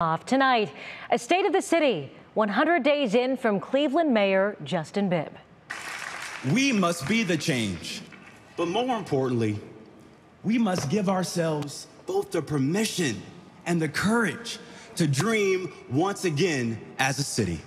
Off tonight, a state of the city, 100 days in from Cleveland Mayor Justin Bibb. We must be the change, but more importantly, we must give ourselves both the permission and the courage to dream once again as a city.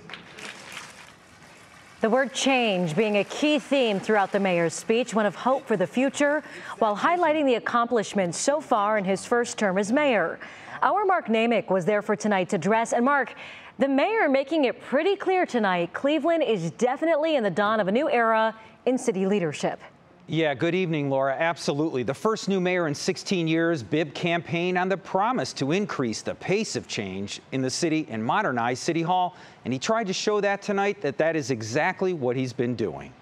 The word change being a key theme throughout the mayor's speech, one of hope for the future, while highlighting the accomplishments so far in his first term as mayor. Our Mark Namick was there for tonight's address. And Mark, the mayor making it pretty clear tonight, Cleveland is definitely in the dawn of a new era in city leadership. Yeah, good evening, Laura. Absolutely. The first new mayor in 16 years, Bibb campaigned on the promise to increase the pace of change in the city and modernize City Hall. And he tried to show that tonight that is exactly what he's been doing.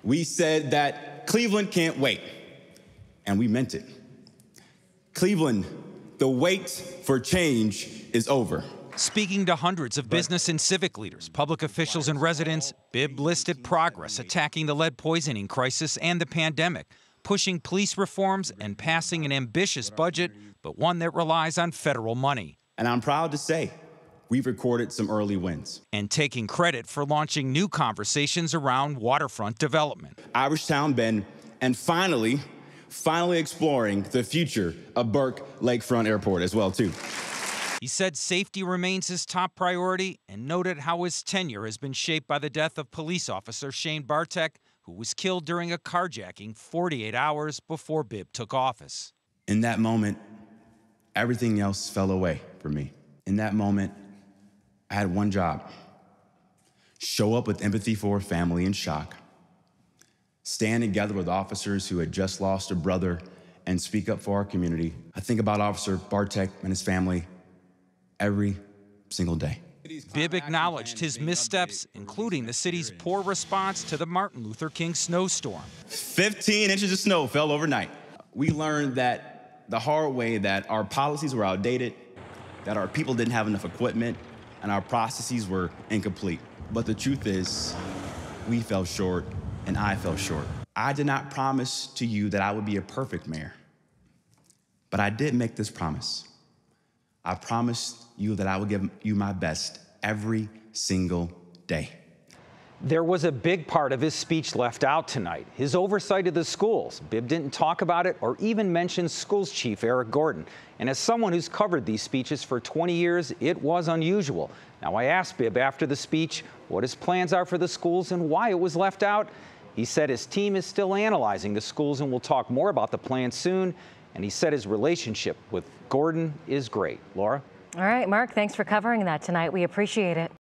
We said that Cleveland can't wait, and we meant it. Cleveland, the wait for change is over. Speaking to hundreds of business and civic leaders, public officials and residents, Bibb listed progress attacking the lead poisoning crisis and the pandemic, pushing police reforms and passing an ambitious budget, but one that relies on federal money. And I'm proud to say we've recorded some early wins. And taking credit for launching new conversations around waterfront development. Irishtown Bend, and finally exploring the future of Burke Lakefront Airport as well, too. He said safety remains his top priority and noted how his tenure has been shaped by the death of police officer Shane Bartek, who was killed during a carjacking 48 hours before Bibb took office. In that moment, everything else fell away for me. In that moment, I had one job: show up with empathy for a family in shock, stand together with officers who had just lost a brother, and speak up for our community. I think about Officer Bartek and his family every single day. Bibb acknowledged his missteps, including the city's poor response to the Martin Luther King snowstorm. 15 inches of snow fell overnight. We learned that the hard way that our policies were outdated, that our people didn't have enough equipment, and our processes were incomplete. But the truth is, we fell short, and I fell short. I did not promise to you that I would be a perfect mayor, but I did make this promise. I promised you that I would give you my best every single day. There was a big part of his speech left out tonight, his oversight of the schools. Bibb didn't talk about it or even mention schools chief Eric Gordon. And as someone who's covered these speeches for 20 years, it was unusual. Now, I asked Bibb after the speech what his plans are for the schools and why it was left out. He said his team is still analyzing the schools and will talk more about the plan soon. And he said his relationship with Gordon is great. Laura? All right, Mark, thanks for covering that tonight. We appreciate it.